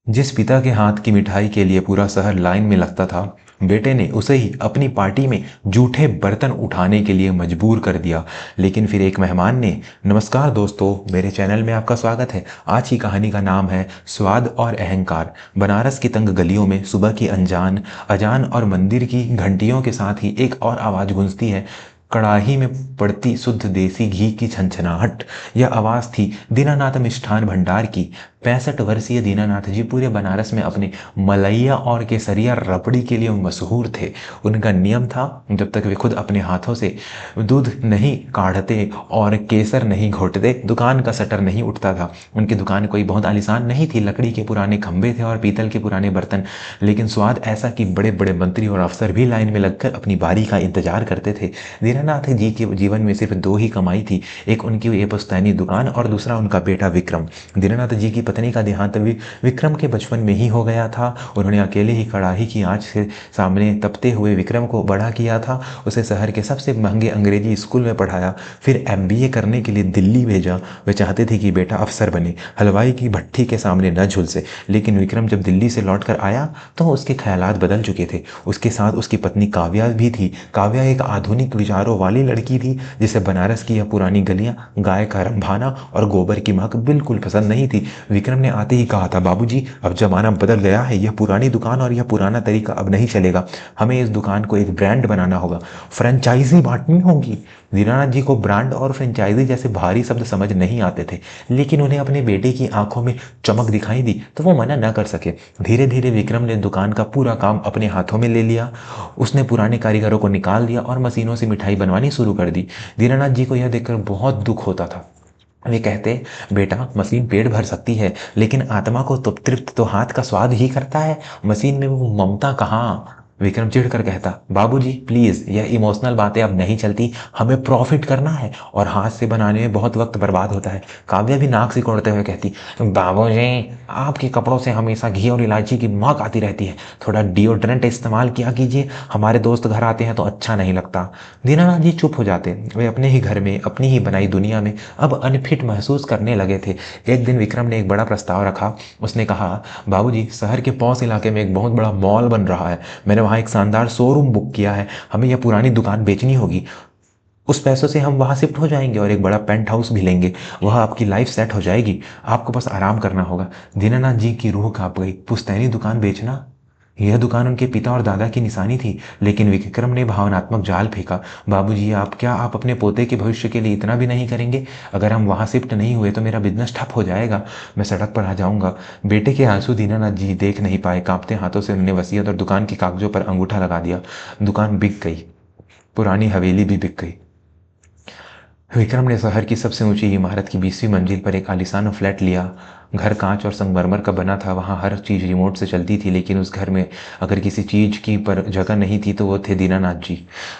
जिस पिता के हाथ की मिठाई के लिए पूरा शहर लाइन में लगता था, बेटे ने उसे ही अपनी पार्टी में जूठे बर्तन उठाने के लिए मजबूर कर दिया। लेकिन फिर एक मेहमान ने, नमस्कार दोस्तों, मेरे चैनल में आपका स्वागत है। आज की कहानी का नाम है स्वाद और अहंकार। बनारस की तंग गलियों में सुबह की अनजान अजान और मंदिर की घंटियों के साथ ही एक और आवाज़ गूंजती है, कड़ाही में पड़ती शुद्ध देसी घी की छनछनाहट। यह आवाज़ थी दीनानाथ मिष्ठान भंडार की। 65 वर्षीय दीनानाथ जी पूरे बनारस में अपने मलैया और केसरिया रबड़ी के लिए मशहूर थे। उनका नियम था, जब तक वे खुद अपने हाथों से दूध नहीं काढ़ते और केसर नहीं घोटते, दुकान का शटर नहीं उठता था। उनकी दुकान कोई बहुत आलीशान नहीं थी, लकड़ी के पुराने खंभे थे और पीतल के पुराने बर्तन, लेकिन स्वाद ऐसा कि बड़े बड़े मंत्री और अफसर भी लाइन में लगकर अपनी बारी का इंतजार करते थे। दीनानाथ जी के जीवन में सिर्फ दो ही कमाई थी, एक उनकी ये पुश्तैनी दुकान और दूसरा उनका बेटा विक्रम। दीनानाथ जी की पत्नी का देहांत विक्रम के बचपन में ही हो गया था। उन्होंने अकेले ही कड़ाही की आंच से सामने तपते हुए विक्रम को बड़ा किया था। उसे शहर के सबसे महंगे अंग्रेजी स्कूल में पढ़ाया, फिर MBA करने के लिए दिल्ली भेजा। वे चाहते थे कि बेटा अफसर बने, हलवाई की भट्ठी के सामने न झुलसे। लेकिन विक्रम जब दिल्ली से लौट कर आया तो उसके ख्यालात बदल चुके थे। उसके साथ उसकी पत्नी काव्या भी थी। काव्या एक आधुनिक विचारों वाली लड़की थी, जिसे बनारस की यह पुरानी गलियां, गाय का रंभाना और गोबर की महक बिल्कुल पसंद नहीं थी। विक्रम ने आते ही कहा था, बाबूजी, अब जमाना बदल गया है, यह पुरानी दुकान और यह पुराना तरीका अब नहीं चलेगा। हमें इस दुकान को एक ब्रांड बनाना होगा, फ्रेंचाइजी बांटनी होगी। दीनानाथ जी को ब्रांड और फ्रेंचाइजी जैसे भारी शब्द समझ नहीं आते थे, लेकिन उन्हें अपने बेटे की आंखों में चमक दिखाई दी तो वो मना न कर सके। धीरे धीरे विक्रम ने दुकान का पूरा काम अपने हाथों में ले लिया। उसने पुराने कारीगरों को निकाल दिया और मशीनों से मिठाई बनवानी शुरू कर दी। दीनानाथ जी को यह देखकर बहुत दुख होता था। वे कहते, बेटा, मशीन पेट भर सकती है, लेकिन आत्मा को तो तृप्त तो हाथ का स्वाद ही करता है। मशीन में वो ममता कहाँ। विक्रम चिढ़ कर कहता, बाबूजी प्लीज, यह इमोशनल बातें अब नहीं चलती, हमें प्रॉफिट करना है और हाथ से बनाने में बहुत वक्त बर्बाद होता है। काव्या भी नाक सिकोड़ते हुए कहती, बाबूजी, आपके कपड़ों से हमेशा घी और इलायची की महक आती रहती है, थोड़ा डिओड्रेंट इस्तेमाल किया कीजिए, हमारे दोस्त घर आते हैं तो अच्छा नहीं लगता। दीनानाथ जी चुप हो जाते। वे अपने ही घर में, अपनी ही बनाई दुनिया में अब अनफिट महसूस करने लगे थे। एक दिन विक्रम ने एक बड़ा प्रस्ताव रखा। उसने कहा, बाबूजी, शहर के पौष इलाके में एक बहुत बड़ा मॉल बन रहा है, मैंने वहाँ एक शानदार शोरूम बुक किया है, हमें यह पुरानी दुकान बेचनी होगी। उस पैसों से हम वहाँ शिफ्ट हो जाएंगे और एक बड़ा पेंट हाउस भी लेंगे। वह आपकी लाइफ सेट हो जाएगी, आपको बस आराम करना होगा। दीनानाथ जी की रूह कांप गई। पुश्तैनी दुकान बेचना, यह दुकान उनके पिता और दादा की निशानी थी। लेकिन विक्रम ने भावनात्मक जाल फेंका, बाबूजी, आप अपने पोते के भविष्य के लिए इतना भी नहीं करेंगे? अगर हम वहाँ शिफ्ट नहीं हुए तो मेरा बिजनेस ठप हो जाएगा, मैं सड़क पर आ जाऊंगा। बेटे के आंसू दीनानाथ जी देख नहीं पाए। कांपते हाथों से उन्होंने वसीयत और दुकान के कागजों पर अंगूठा लगा दिया। दुकान बिक गई, पुरानी हवेली भी बिक गई। विक्रम ने शहर की सबसे ऊंची इमारत की 20वीं मंजिल पर एक आलीशान फ्लैट लिया। घर कांच और संगमरमर का बना था, वहाँ हर चीज़ रिमोट से चलती थी। लेकिन उस घर में अगर किसी चीज़ की पर जगह नहीं थी तो वो थे दीनानाथ जी।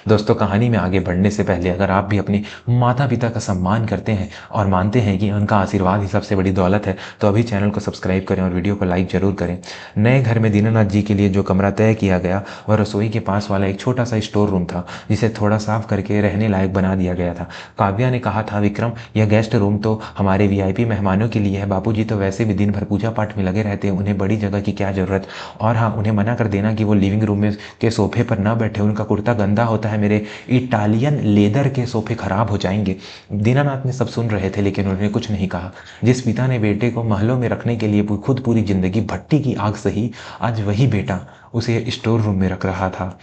दोस्तों, कहानी में आगे बढ़ने से पहले अगर आप भी अपने माता पिता का सम्मान करते हैं और मानते हैं कि उनका आशीर्वाद ही सबसे बड़ी दौलत है, तो अभी चैनल को सब्सक्राइब करें और वीडियो को लाइक जरूर करें। नए घर में दीनानाथ जी के लिए जो कमरा तय किया गया वह रसोई के पास वाला एक छोटा सा स्टोर रूम था, जिसे थोड़ा साफ करके रहने लायक बना दिया गया था। काव्या ने कहा था, विक्रम, यह गेस्ट रूम तो हमारे VIP मेहमानों के लिए है, बापूजी तो वैसे भी दिन भर पूजा पाठ में लगे रहते हैं, उन्हें बड़ी जगह की क्या जरूरत। और हाँ, उन्हें मना कर देना कि वो लिविंग रूम में के सोफे पर ना बैठे, उनका कुर्ता गंदा होता है, मेरे इटालियन लेदर के सोफे खराब हो जाएंगे। दीनानाथ ने सब सुन रहे थे, लेकिन उन्होंने कुछ नहीं कहा। जिस पिता ने बेटे को महलों में रखने के लिए खुद पूरी जिंदगी भट्टी की आग सही, आज वही बेटा उसे स्टोर रूम में रख रहा था।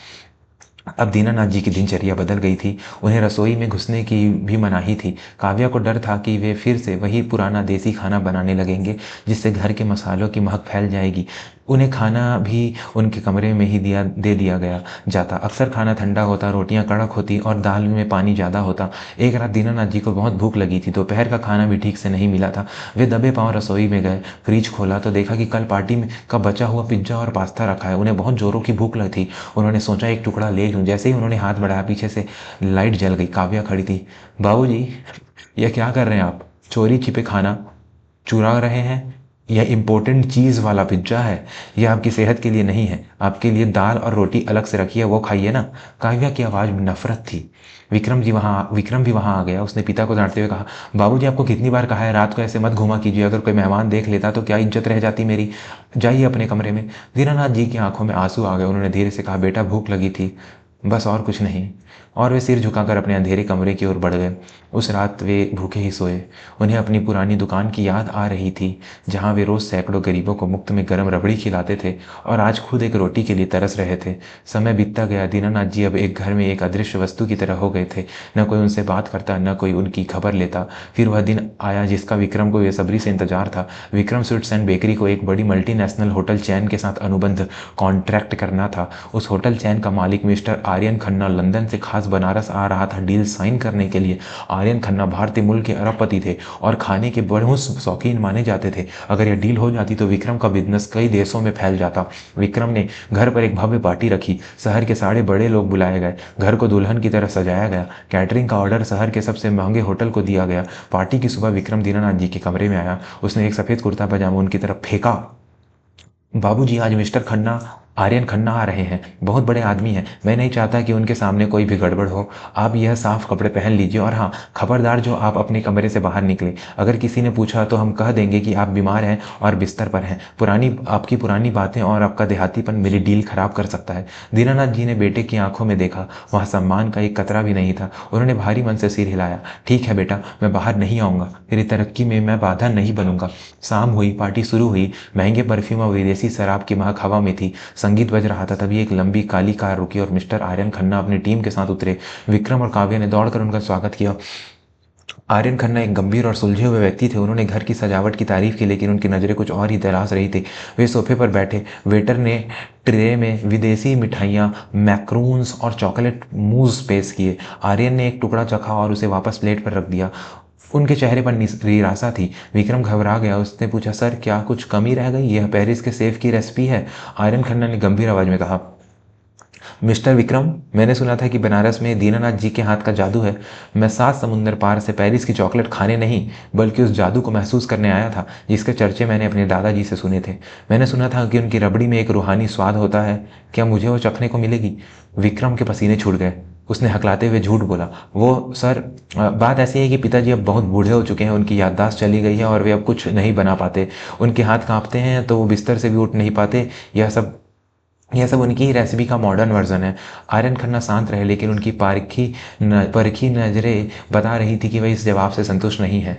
अब दीनानाथ जी की दिनचर्या बदल गई थी। उन्हें रसोई में घुसने की भी मनाही थी। काव्या को डर था कि वे फिर से वही पुराना देसी खाना बनाने लगेंगे, जिससे घर के मसालों की महक फैल जाएगी। उन्हें खाना भी उनके कमरे में ही दे दिया गया जाता। अक्सर खाना ठंडा होता, रोटियां कड़क होती और दाल में पानी ज़्यादा होता। एक रात दीनानाथ जी को बहुत भूख लगी थी। दोपहर का खाना भी ठीक से नहीं मिला था। वे दबे पांव रसोई में गए, फ्रिज खोला तो देखा कि कल पार्टी में का बचा हुआ पिज्जा और पास्ता रखा है। उन्हें बहुत जोरों की भूख लगी थी। उन्होंने सोचा, एक टुकड़ा ले लूं। जैसे ही उन्होंने हाथ बढ़ाया, पीछे से लाइट जल गई। काव्या खड़ी थी। बाबूजी, यह क्या कर रहे हैं आप? चोरी छिपे खाना चुरा रहे हैं? यह इम्पोर्टेंट चीज़ वाला पिज्ज़ा है, यह आपकी सेहत के लिए नहीं है। आपके लिए दाल और रोटी अलग से रखी है, वो खाइए ना। काव्या की आवाज़ में नफरत थी। विक्रम भी वहाँ आ गया। उसने पिता को डांटते हुए कहा, बाबूजी आपको कितनी बार कहा है रात को ऐसे मत घुमा कीजिए, अगर कोई मेहमान देख लेता तो क्या इज्जत रह जाती मेरी। जाइए अपने कमरे में। दीनानाथ जी की आंखों में आंसू आ गए। उन्होंने धीरे से कहा, बेटा भूख लगी थी, बस और कुछ नहीं। और वे सिर झुकाकर अपने अंधेरे कमरे की ओर बढ़ गए। उस रात वे भूखे ही सोए। उन्हें अपनी पुरानी दुकान की याद आ रही थी, जहाँ वे रोज़ सैकड़ों गरीबों को मुफ्त में गर्म रबड़ी खिलाते थे और आज खुद एक रोटी के लिए तरस रहे थे। समय बीतता गया। दीनानाथ जी अब एक घर में एक अदृश्य वस्तु की तरह हो गए थे। न कोई उनसे बात करता, न कोई उनकी खबर लेता। फिर वह दिन आया जिसका विक्रम को बेसब्री से इंतजार था। विक्रम स्वीट्स एंड बेकरी को एक बड़ी मल्टीनेशनल होटल चैन के साथ अनुबंध कॉन्ट्रैक्ट करना था। उस होटल चैन का मालिक मिस्टर आर्यन खन्ना लंदन से खास बनारस आ रहा था डील साइन करने के लिए। आर्यन खन्ना भारतीय मूल के अरबपति थे और खाने के बड़े शौकीन माने जाते थे। अगर यह डील हो जाती तो विक्रम का बिजनेस कई देशों में फैल जाता। विक्रम ने घर पर एक भव्य पार्टी रखी। शहर के सारे बड़े लोग बुलाए गए। घर को दुल्हन की तरह सजाया गया। कैटरिंग का ऑर्डर शहर के सबसे महंगे होटल को दिया गया। पार्टी की सुबह विक्रम दीनानाथ जी के कमरे में आया। उसने एक सफ़ेद कुर्ता पजामा उनकी तरफ फेंका। बाबूजी, आज मिस्टर खन्ना, आर्यन खन्ना आ रहे हैं। बहुत बड़े आदमी हैं। मैं नहीं चाहता कि उनके सामने कोई भी गड़बड़ हो। आप यह साफ कपड़े पहन लीजिए और हाँ, खबरदार जो आप अपने कमरे से बाहर निकले। अगर किसी ने पूछा तो हम कह देंगे कि आप बीमार हैं और बिस्तर पर हैं। आपकी पुरानी बातें और आपका देहातीपन मेरी डील खराब कर सकता है। दीनानाथ जी ने बेटे की आंखों में देखा। वहाँ सम्मान का एक कतरा भी नहीं था। उन्होंने भारी मन से सिर हिलाया। ठीक है बेटा, मैं बाहर नहीं आऊँगा। तेरी तरक्की में मैं बाधा नहीं बनूंगा। शाम हुई, पार्टी शुरू हुई। महंगे परफ्यूम और विदेशी शराब की महक हवा में थी। संगीत बज रहा था। तभी एक लंबी काली कार रुकी और मिस्टर आर्यन खन्ना अपनी टीम के साथ उतरे। विक्रम और काव्या ने दौड़कर उनका स्वागत किया। आर्यन खन्ना एक गंभीर और सुलझे हुए व्यक्ति थे। उन्होंने घर की सजावट की तारीफ की, लेकिन उनकी नज़रें कुछ और ही तलाश रही थी। वे सोफे पर बैठे। वेटर ने ट्रे में विदेशी मिठाइयाँ, मैक्रून्स और चॉकलेट मूस पेश किए। आर्यन ने एक टुकड़ा चखा और उसे वापस प्लेट पर रख दिया। उनके चेहरे पर निराशा थी। विक्रम घबरा गया। उसने पूछा, सर क्या कुछ कमी रह गई? यह पेरिस के सेफ की रेसिपी है। आर्यन खन्ना ने गंभीर आवाज में कहा, मिस्टर विक्रम, मैंने सुना था कि बनारस में दीनानाथ जी के हाथ का जादू है। मैं 7 समुंदर पार से पेरिस की चॉकलेट खाने नहीं, बल्कि उस जादू को महसूस करने आया था जिसके चर्चे मैंने अपने दादाजी से सुने थे। मैंने सुना था कि उनकी रबड़ी में एक रूहानी स्वाद होता है। क्या मुझे वो चखने को मिलेगी? विक्रम के पसीने छूट गए। उसने हकलाते हुए झूठ बोला, वो सर, बात ऐसी है कि पिताजी अब बहुत बूढ़े हो चुके हैं। उनकी याददाश्त चली गई है और वे अब कुछ नहीं बना पाते। उनके हाथ कांपते हैं तो वो बिस्तर से भी उठ नहीं पाते। यह सब उनकी ही रेसिपी का मॉडर्न वर्जन है। आर्यन खन्ना शांत रहे, लेकिन उनकी परखी नजरें बता रही थी कि वह इस जवाब से संतुष्ट नहीं है।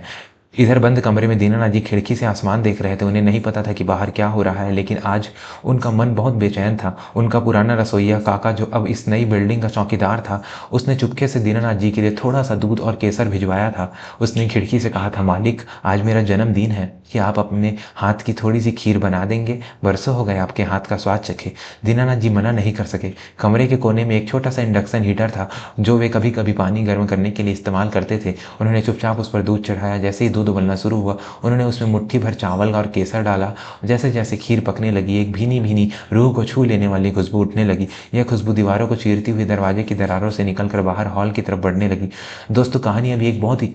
इधर बंद कमरे में दीनानाथ जी खिड़की से आसमान देख रहे थे। उन्हें नहीं पता था कि बाहर क्या हो रहा है, लेकिन आज उनका मन बहुत बेचैन था। उनका पुराना रसोइया काका, जो अब इस नई बिल्डिंग का चौकीदार था, उसने चुपके से दीनानाथ जी के लिए थोड़ा सा दूध और केसर भिजवाया था। उसने खिड़की से कहा था, मालिक, आज मेरा जन्मदिन है, कि आप अपने हाथ की थोड़ी सी खीर बना देंगे? बरसों हो गए आपके हाथ का स्वाद चखे। दीनानाथ जी मना नहीं कर सके। कमरे के कोने में एक छोटा सा इंडक्शन हीटर था, जो वे कभी कभी पानी गर्म करने के लिए इस्तेमाल करते थे। उन्होंने चुपचाप उस पर दूध चढ़ाया। जैसे ही दूध उबलना शुरू हुआ, उन्होंने उसमें मुट्ठी भर चावल और केसर डाला। जैसे जैसे खीर पकने लगी, एक भीनी भीनी रूह को छू लेने वाली खुशबू उठने लगी। यह खुशबू दीवारों को चीरती हुई दरवाजे की दरारों से निकलकर बाहर हॉल की तरफ बढ़ने लगी। दोस्तों, कहानी अभी एक बहुत ही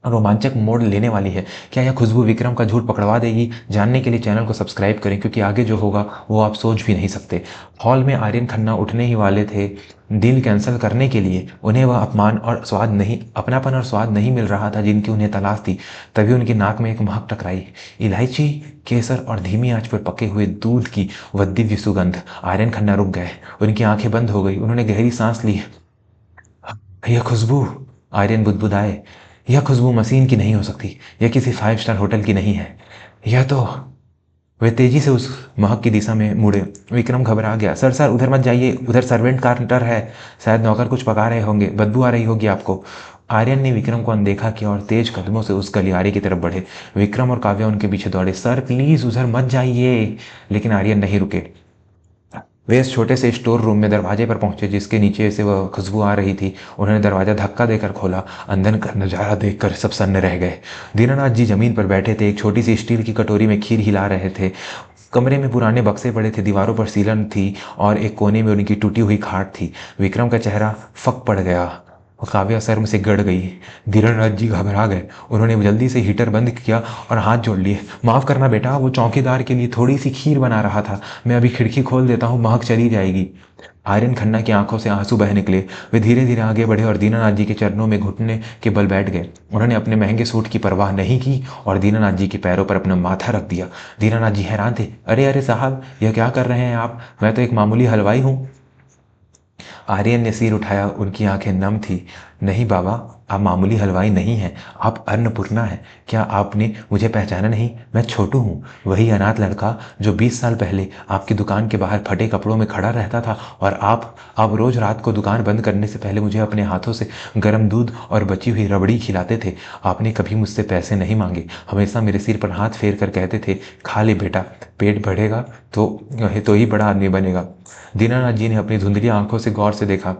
रोमांचक मोड़ लेने वाली है। क्या यह खुशबू विक्रम का झूठ पकड़वा देगी? जानने के लिए चैनल को सब्सक्राइब करें, क्योंकि आगे जो होगा वो आप सोच भी नहीं सकते। हॉल में आर्यन खन्ना उठने ही वाले थे डील कैंसिल करने के लिए। उन्हें वह अपनापन और स्वाद नहीं मिल रहा था जिनकी उन्हें तलाश थी। तभी उनकी नाक में एक महक टकराई। इलायची, केसर और धीमी आंच पर पके हुए दूध की वह दिव्य सुगंध। आर्यन खन्ना रुक गए। उनकी आंखें बंद हो गई। उन्होंने गहरी सांस ली। यह खुशबू, आर्यन बुदबुदाए, यह खुशबू मशीन की नहीं हो सकती। यह किसी 5 स्टार होटल की नहीं है। यह तो वे तेजी से उस महक की दिशा में मुड़े। विक्रम घबरा गया। सर सर, उधर मत जाइए, उधर सर्वेंट काउंटर है। शायद नौकर कुछ पका रहे होंगे, बदबू आ रही होगी आपको। आर्यन ने विक्रम को अनदेखा किया और तेज कदमों से उस गलियारे की तरफ बढ़े। विक्रम और काव्या उनके पीछे दौड़े। सर प्लीज, उधर मत जाइए। लेकिन आर्यन नहीं रुके। वे इस छोटे से स्टोर रूम में दरवाजे पर पहुंचे जिसके नीचे से वह खुशबू आ रही थी। उन्होंने दरवाजा धक्का देकर खोला। अंदर का नजारा देखकर सब सन्न रह गए। दीनानाथ जी जमीन पर बैठे थे। एक छोटी सी स्टील की कटोरी में खीर हिला रहे थे। कमरे में पुराने बक्से पड़े थे। दीवारों पर सीलन थी और एक कोने में उनकी टूटी हुई खाट थी। विक्रम का चेहरा फक पड़ गया। और काव्या शर्म से गड़ गई। धीरेन्द्र जी घबरा गए। उन्होंने जल्दी से हीटर बंद किया और हाथ जोड़ लिए। माफ़ करना बेटा, वो चौकीदार के लिए थोड़ी सी खीर बना रहा था। मैं अभी खिड़की खोल देता हूँ, महक चली जाएगी। आर्यन खन्ना की आंखों से आंसू बह निकले। वे धीरे धीरे आगे बढ़े और दीनानाथ जी के चरणों में घुटने के बल बैठ गए। उन्होंने अपने महंगे सूट की परवाह नहीं की और दीनानाथ जी के पैरों पर अपना माथा रख दिया। दीनानाथ जी हैरान थे। अरे अरे साहब, यह क्या कर रहे हैं आप? मैं तो एक मामूली हलवाई हूँ। आर्यन ने सिर उठाया। उनकी आंखें नम थी। नहीं बाबा, आप मामूली हलवाई नहीं हैं, आप अन्नपूर्णा हैं। क्या आपने मुझे पहचाना नहीं? मैं छोटू हूँ, वही अनाथ लड़का जो 20 साल पहले आपकी दुकान के बाहर फटे कपड़ों में खड़ा रहता था। और आप रोज रात को दुकान बंद करने से पहले मुझे अपने हाथों से गर्म दूध और बची हुई रबड़ी खिलाते थे। आपने कभी मुझसे पैसे नहीं मांगे, हमेशा मेरे सिर पर हाथ फेर कर कहते थे, खा ले बेटा, पेट बढ़ेगा तो ही बड़ा आदमी बनेगा। दीनानाथ जी ने अपनी धुंधली आंखों से गौर से देखा।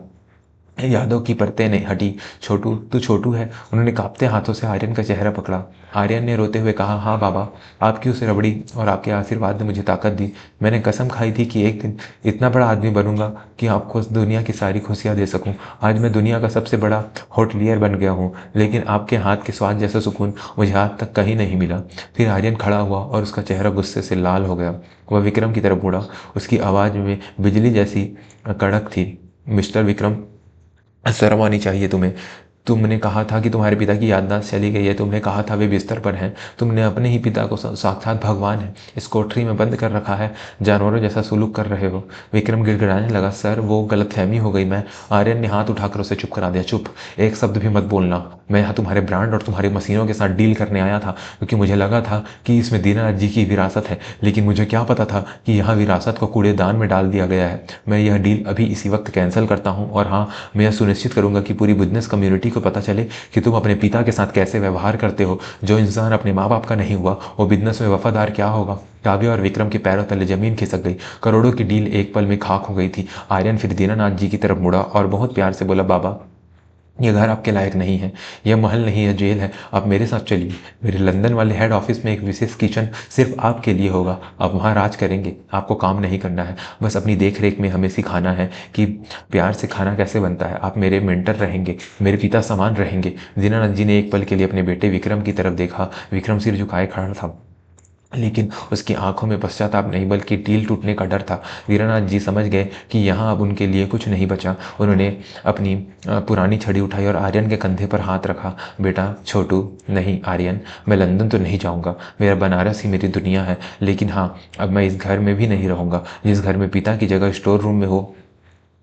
यादों की परतें नहीं हटी। छोटू, तू छोटू है। उन्होंने कांपते हाथों से आर्यन का चेहरा पकड़ा। आर्यन ने रोते हुए कहा, हाँ बाबा, आपकी उस रबड़ी और आपके आशीर्वाद ने मुझे ताकत दी। मैंने कसम खाई थी कि एक दिन इतना बड़ा आदमी बनूंगा कि आपको दुनिया की सारी खुशियाँ दे सकूं। आज मैं दुनिया का सबसे बड़ा होटलियर बन गया हूँ, लेकिन आपके हाथ के स्वाद जैसा सुकून मुझे आज तक कहीं नहीं मिला। फिर आर्यन खड़ा हुआ और उसका चेहरा गुस्से से लाल हो गया। वह विक्रम की तरफ मुड़ा। उसकी आवाज़ में बिजली जैसी कड़क थी। मिस्टर विक्रम, शर्म आनी चाहिए तुम्हें। तुमने कहा था कि तुम्हारे पिता की याददाश्त चली गई है। तुमने कहा था वे बिस्तर पर हैं। तुमने अपने ही पिता को साक्षात भगवान है इस कोठरी में बंद कर रखा है। जानवरों जैसा सुलूक कर रहे हो। विक्रम गिड़गिड़ाने लगा। सर, वो गलतफहमी हो गई। मैं आर्यन ने हाथ उठाकर उसे चुप करा दिया। चुप, एक शब्द भी मत बोलना। मैं यहाँ तुम्हारे ब्रांड और तुम्हारी मशीनों के साथ डील करने आया था, क्योंकि मुझे लगा था कि इसमें दीनानाथ जी की विरासत है। लेकिन मुझे क्या पता था कि यहाँ विरासत को कूड़ेदान में डाल दिया गया है। मैं यह डील अभी इसी वक्त कैंसिल करता हूँ। और हाँ, मैं यह सुनिश्चित करूंगा कि पूरी बिजनेस कम्युनिटी को पता चले कि तुम अपने पिता के साथ कैसे व्यवहार करते हो। जो इंसान अपने माँ बाप का नहीं हुआ, वो बिजनेस में वफादार क्या होगा? काव्या और विक्रम के पैरों तले जमीन खिसक गई। करोड़ों की डील एक पल में खाक हो गई थी। आर्यन फिर दीनानाथ जी की तरफ मुड़ा और बहुत प्यार से बोला, बाबा, यह घर आपके लायक नहीं है। यह महल नहीं है, जेल है। आप मेरे साथ चलिए। मेरे लंदन वाले हेड ऑफिस में एक विशेष किचन सिर्फ आपके लिए होगा। आप वहाँ राज करेंगे। आपको काम नहीं करना है, बस अपनी देख रेख में हमें सिखाना है कि प्यार से खाना कैसे बनता है। आप मेरे मेंटर रहेंगे, मेरे पिता समान रहेंगे। दीनानाथ जी ने एक पल के लिए अपने बेटे विक्रम की तरफ देखा। विक्रम सिर झुकाए खड़ा था, लेकिन उसकी आंखों में पश्चाताप नहीं बल्कि डील टूटने का डर था। वीरनाथ जी समझ गए कि यहाँ अब उनके लिए कुछ नहीं बचा। उन्होंने अपनी पुरानी छड़ी उठाई और आर्यन के कंधे पर हाथ रखा। बेटा छोटू, नहीं आर्यन, मैं लंदन तो नहीं जाऊँगा। मेरा बनारस ही मेरी दुनिया है। लेकिन हाँ, अब मैं इस घर में भी नहीं रहूँगा। जिस घर में पिता की जगह स्टोर रूम में हो,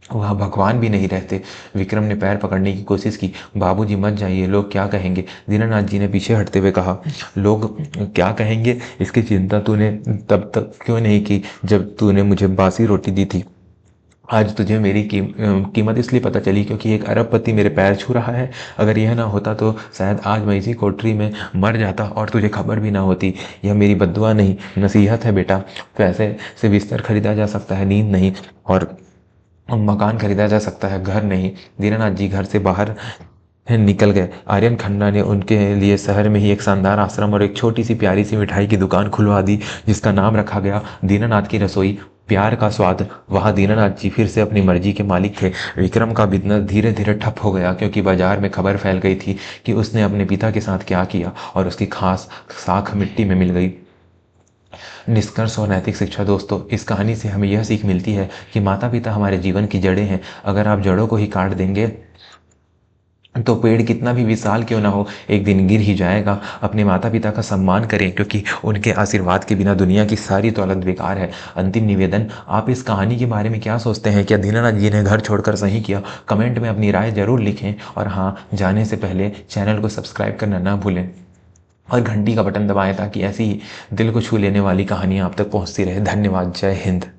वहाँ भगवान भी नहीं रहते। विक्रम ने पैर पकड़ने की कोशिश की। बाबूजी मत जाइए, लोग क्या कहेंगे? दीनानाथ जी ने पीछे हटते हुए कहा, लोग क्या कहेंगे इसकी चिंता तूने तब तक क्यों नहीं की जब तूने मुझे बासी रोटी दी थी? आज तुझे मेरी कीमत इसलिए पता चली क्योंकि एक अरबपति मेरे पैर छू रहा है। अगर यह ना होता तो शायद आज मैं इसी कोठरी में मर जाता और तुझे खबर भी ना होती। यह मेरी बद्दुआ नहीं, नसीहत है बेटा। पैसे से बिस्तर खरीदा जा सकता है, नींद नहीं। और मकान खरीदा जा सकता है, घर नहीं। दीनानाथ जी घर से बाहर निकल गए। आर्यन खन्ना ने उनके लिए शहर में ही एक शानदार आश्रम और एक छोटी सी प्यारी सी मिठाई की दुकान खुलवा दी, जिसका नाम रखा गया दीनानाथ की रसोई, प्यार का स्वाद। वहाँ दीनानाथ जी फिर से अपनी मर्जी के मालिक थे। विक्रम का बिजनेस धीरे धीरे ठप हो गया क्योंकि बाजार में खबर फैल गई थी कि उसने अपने पिता के साथ क्या किया और उसकी खास साख मिट्टी में मिल गई। निष्कर्ष और नैतिक शिक्षा दोस्तों, इस कहानी से हमें यह सीख मिलती है कि माता पिता हमारे जीवन की जड़ें हैं। अगर आप जड़ों को ही काट देंगे तो पेड़ कितना भी विशाल क्यों ना हो, एक दिन गिर ही जाएगा। अपने माता पिता का सम्मान करें क्योंकि उनके आशीर्वाद के बिना दुनिया की सारी दौलत बेकार है। अंतिम निवेदन, आप इस कहानी के बारे में क्या सोचते हैं? क्या दीनानाथ जी ने घर छोड़कर सही किया? कमेंट में अपनी राय जरूर लिखें। और हाँ, जाने से पहले चैनल को सब्सक्राइब करना ना भूलें और घंटी का बटन दबाएं ताकि ऐसी ही दिल को छू लेने वाली कहानियाँ आप तक पहुँचती रहे। धन्यवाद। जय हिंद।